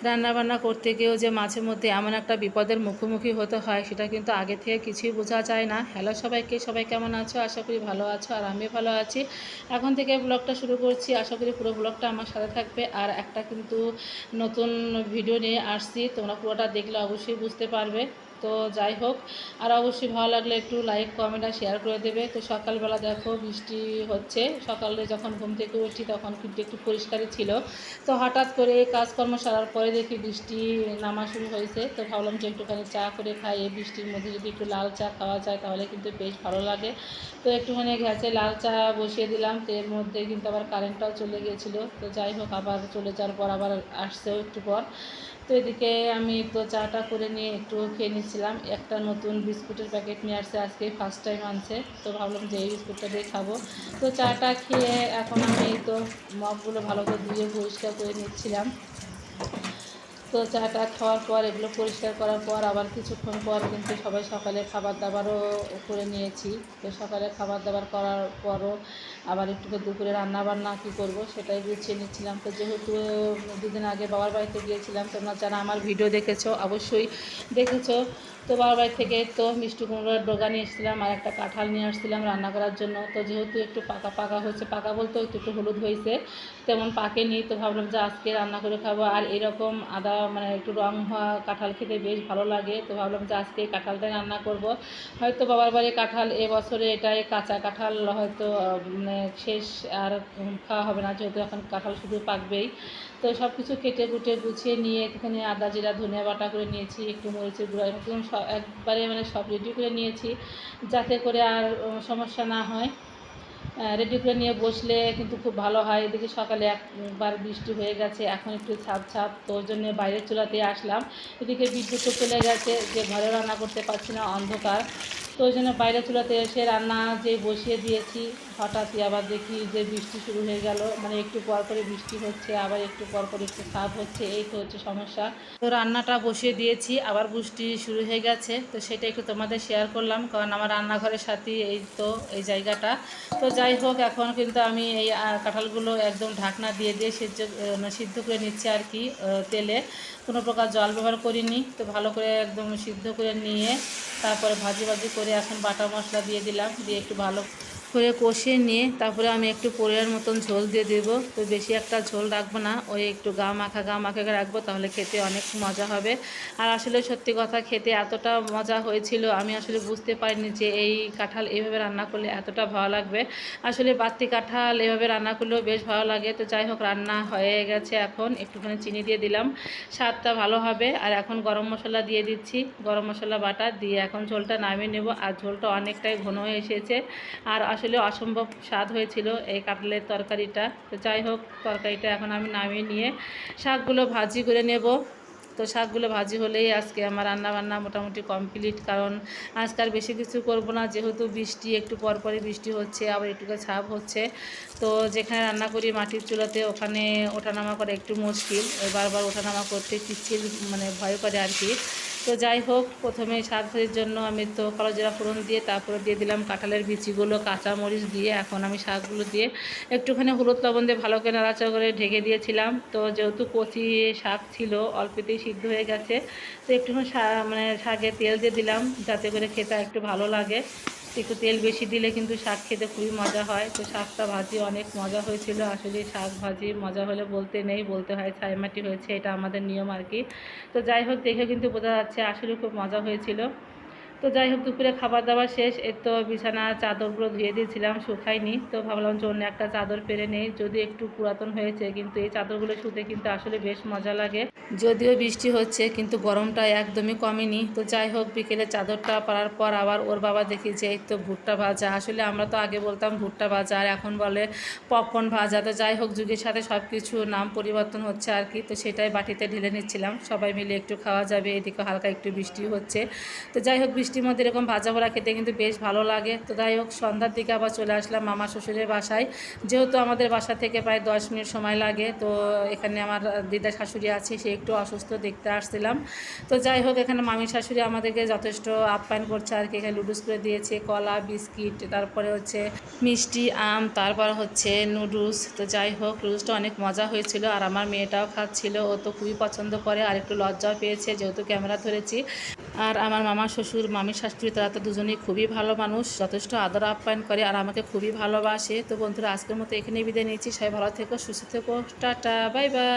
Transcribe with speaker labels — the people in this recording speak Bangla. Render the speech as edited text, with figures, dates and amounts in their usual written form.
Speaker 1: রান্নাবান্না করতে গিয়েও যে মাঝে মধ্যে এমন একটা বিপদের মুখোমুখি হতে হয় সেটা কিন্তু আগে থেকে কিছুই বোঝা যায় না। হ্যালো সবাইকে, সবাই কেমন আছো? আশা করি ভালো আছো আর আমি ভালো আছি। এখন থেকে ব্লগটা শুরু করছি, আশা করি পুরো ব্লগটা আমার সাথে থাকবে। আর একটা কিন্তু নতুন ভিডিও নিয়ে আসছি, তোমরা পুরোটা দেখলে অবশ্যই বুঝতে পারবে। তো যাই হোক, আর অবশ্যই ভালো লাগলে একটু লাইক কমেন্ট আর শেয়ার করে দেবে। তো সকালবেলা দেখো বৃষ্টি হচ্ছে, সকালে যখন ঘুম থেকে উঠি তখন কিন্তু একটু পরিষ্কারই ছিল। তো হঠাৎ করে কাজকর্ম সারার পরে দেখি বৃষ্টি নামা শুরু হয়েছে। তো ভাবলাম যে একটুখানি চা করে খাই, এই বৃষ্টির মধ্যে যদি একটু লাল চা খাওয়া যায় তাহলে কিন্তু বেশ ভালো লাগে। তো একটুখানি গ্যাসে লাল চা বসিয়ে দিলাম, তো এর মধ্যে কিন্তু আবার কারেন্টটাও চলে গিয়েছিলো। তো যাই হোক, আবার চলে যাওয়ার পর আবার আসছেও একটু পর। তো এদিকে আমি তো চাটা করে নিয়ে একটু খেয়ে নিচ্ছিলাম। একটা নতুন বিস্কুটের প্যাকেট নিয়ে আসছে, আজকে ফার্স্ট টাইম আনছে। তো ভাবলাম যে এই বিস্কুটটা দিয়ে খাবো। তো চাটা খেয়ে এখন আমি তো মগগুলো ভালো করে ধুয়ে পরিষ্কার করে নিচ্ছিলাম। তো চাটা খাওয়ার পর এগুলো পরিষ্কার করার পর আবার কিছুক্ষণ পর কিন্তু সবাই সকালে খাবার দাবারও করে নিয়েছি। তো সকালে খাবার দাবার করার পরও আবার একটু দুপুরে রান্নাবান্না কী করব সেটাই গুছিয়ে নিচ্ছিলাম। তো যেহেতু দুদিন আগে বাবার বাড়িতে গিয়েছিলাম, তোমরা যারা আমার ভিডিও দেখেছো অবশ্যই দেখেছো। তো বাবার বাড়ি থেকে তো মিষ্টি কুমড়োর ডগা নিয়ে এসেছিলাম আর একটা কাঁঠাল নিয়ে আসছিলাম রান্না করার জন্য। তো যেহেতু একটু পাকা পাকা হয়েছে, পাকা বলতে একটু একটু হলুদ হয়েছে, তেমন পাকেনি। তো ভাবলাম যে আজকে রান্না করে খাবো। আর এরকম আদা মানে একটু রং হওয়া কাঁঠাল খেতে বেশ ভালো লাগে। তো ভাবলাম যে আজকে এই কাঁঠালটাই রান্না করব। হয়তো বাবার বাড়ির কাঁঠাল এবছরে এটাই কাঁচা কাঁঠাল হয়তো মানে শেষ, আর খাওয়া হবে না, যেহেতু এখন কাঁঠাল শুধু পাকবেই। তো সব কিছু কেটে কুটে গুছিয়ে নিয়ে একটুখানি আদা জিরা ধনিয়া বাটা করে নিয়েছি, একটু মরিচের গুঁড়া, একদম একবারে মানে সব রেডি করে নিয়েছি যাতে করে আর সমস্যা না হয়। রেডি করে নিয়ে বসলে কিন্তু খুব ভালো হয়। এদিকে সকালে একবার বৃষ্টি হয়ে গেছে, এখন একটু ছাপ ছাপ, তো ওর জন্য বাইরের চুলাতেই আসলাম। এদিকে বিদ্যুৎও চলে গেছে, যে ঘরে রান্না করতে পারছি না, অন্ধকার। তো ওই জন্য বাইরের চুলাতে এসে রান্না যে বসিয়ে দিয়েছি, হঠাৎই আবার দেখি যে বৃষ্টি শুরু হয়ে গেল। মানে একটু পর পরে বৃষ্টি হচ্ছে, আবার একটু পর পর একটু ছাপ হচ্ছে, এই তো হচ্ছে সমস্যা। তো রান্নাটা বসিয়ে দিয়েছি, আবার বৃষ্টি শুরু হয়ে গেছে। তো সেটা একটু তোমাদের শেয়ার করলাম, কারণ আমার রান্নাঘরের সাথে এই তো এই জায়গাটা। তো যাই হোক, এখন কিন্তু আমি এই কাঁঠালগুলো একদম ঢাকনা দিয়ে দিয়ে সিদ্ধ করে নিচ্ছি আর কি, তেলে কোনো প্রকার জল ব্যবহার করিনি। তো ভালো করে একদম সিদ্ধ করে নিয়ে তারপরে ভাজি ভাজি করে এখন বাটা মশলা দিয়ে দিলাম, দিয়ে একটু ভালো করে কষিয়ে নিয়ে তারপরে আমি একটু পরিমাণ মতন ঝোল দিয়ে দেবো। তো বেশি একটা ঝোল রাখবো না, ওই একটু গা মাখা রাখবো, তাহলে খেতে অনেক মজা হবে। আর আসলে সত্যি কথা, খেতে এতটা মজা হয়েছিল, আমি আসলে বুঝতে পারিনি যে এই কাঁঠাল এইভাবে রান্না করলে এতটা ভালো লাগবে। আসলে বাড়তি কাঁঠাল এভাবে রান্না করলেও বেশ ভালো লাগে। তো যাই হোক, রান্না হয়ে গেছে, এখন একটুখানি চিনি দিয়ে দিলাম, স্বাদটা ভালো হবে। আর এখন গরম মশলা দিয়ে দিচ্ছি, গরম মশলা বাটা দিয়ে এখন ঝোলটা নামিয়ে নেব। আর ঝোলটা অনেকটাই ঘন হয়ে এসেছে, আর আসলে অসম্ভব স্বাদ হয়েছিল এই কাঁঠালের তরকারিটা। তো যাই হোক, তরকারিটা এখন আমি নামিয়ে নিয়ে শাকগুলো ভাজি করে নেব। তো শাকগুলো ভাজি হলেই আজকে আমার রান্নাবান্না মোটামুটি কমপ্লিট, কারণ আজকাল বেশি কিছু করব না, যেহেতু বৃষ্টি একটু পরপরই বৃষ্টি হচ্ছে, আবার একটু ছাপ হচ্ছে। তো যেখানে রান্না করি মাটির চুলাতে, ওখানে ওঠানামা করা একটু মুশকিল, বারবার ওঠানামা করতে পিচ্ছিল মানে ভয় করে আর কি। তো যাই হোক, প্রথমে শাক ভাজির জন্য আমি তো কালো জিরা ফোড়ন দিয়ে তারপরে দিয়ে দিলাম কাঁঠালের বিচিগুলো, কাঁচামরিচ দিয়ে এখন আমি শাকগুলো দিয়ে একটুখানি হলুদ লবণ দিয়ে ভালো করে নাড়াচাড়া করে ঢেকে দিয়েছিলাম। তো যেহেতু কচি শাক ছিল, অল্পতেই সিদ্ধ হয়ে গেছে। তো একটুখানি মানে শাকে তেল দিয়ে দিলাম, যাতে করে খেতে একটু ভালো লাগে। একটু তেল বেশি দিলে কিন্তু শাক খেতে খুবই মজা হয়। তো শাকটা ভাজি অনেক মজা হয়েছিল। আসলে শাক ভাজি মজা হলে বলতে নেই, বলতে হয় ছাইমাটি হয়েছে, এটা আমাদের নিয়ম আর কি। তো যাই হোক, দেখে কিন্তু বোঝা যাচ্ছে আসলে খুব মজা হয়েছিল। তো যাই হোক, দুপুরে খাবার দাবার শেষ, এই তো বিছানা চাদরগুলো ধুয়ে দিয়েছিলাম, শুকায়নি। তো ভাবলাম যে অন্য একটা চাদর পেরে নেই, যদি একটু পুরাতন হয়েছে, কিন্তু এই চাদরগুলো শুতে কিন্তু আসলে বেশ মজা লাগে। যদিও বৃষ্টি হচ্ছে কিন্তু গরমটা একদমই কমেনি। তো যাই হোক, বিকেলে চাদরটা পাড়ার পর আবার ওর বাবা দেখি যে এই তো ভুট্টা ভাজা। আসলে আমরা তো আগে বলতাম ভুট্টা ভাজা, আর এখন বলে পপকর্ন ভাজা। তো যাই হোক, যুগের সাথে সব কিছু নাম পরিবর্তন হচ্ছে আর কি। তো সেটাই বাটিতে ঢেলে নিচ্ছিলাম, সবাই মিলে একটু খাওয়া যাবে। এদিকে হালকা একটু বৃষ্টি হচ্ছে। তো যাই হোক, বৃষ্টির মধ্যে এরকম ভাজা পোড়া খেতে কিন্তু বেশ ভালো লাগে। তো যাই হোক, সন্ধ্যার দিকে আবার চলে আসলাম মামা শ্বশুরের বাসায়। যেহেতু আমাদের বাসা থেকে প্রায় 10 মিনিট সময় লাগে, তো এখানে আমার দিদা শাশুড়ি আছে, সে একটু অসুস্থ, দেখতে আসছিলাম। তো যাই হোক, এখানে মামি শাশুড়ি আমাদেরকে যথেষ্ট আপ্যায়ন করছে আর কি। এখানে লুডুস করে দিয়েছে, কলা, বিস্কিট, তারপরে হচ্ছে মিষ্টি, আম, তারপর হচ্ছে নুডলস। তো যাই হোক, নুডলসটা অনেক মজা হয়েছিল আর আমার মেয়েটাও খাচ্ছিল, ও তো খুবই পছন্দ করে আর একটু লজ্জাও পেয়েছে যেহেতু ক্যামেরা ধরেছি। আর আমার মামা শ্বশুর, মামি শাশুড়ি, তারা তো দুজনেই খুবই ভালো মানুষ, যথেষ্ট আদর আপ্যায়ন করে আর আমাকে খুবই ভালোবাসে। তো বন্ধুরা, আজকের মতো এখানেই বিদায় নিচ্ছি। সবাই ভালো থেকো, সুস্থ থেকো, টাটা, বাই বাই।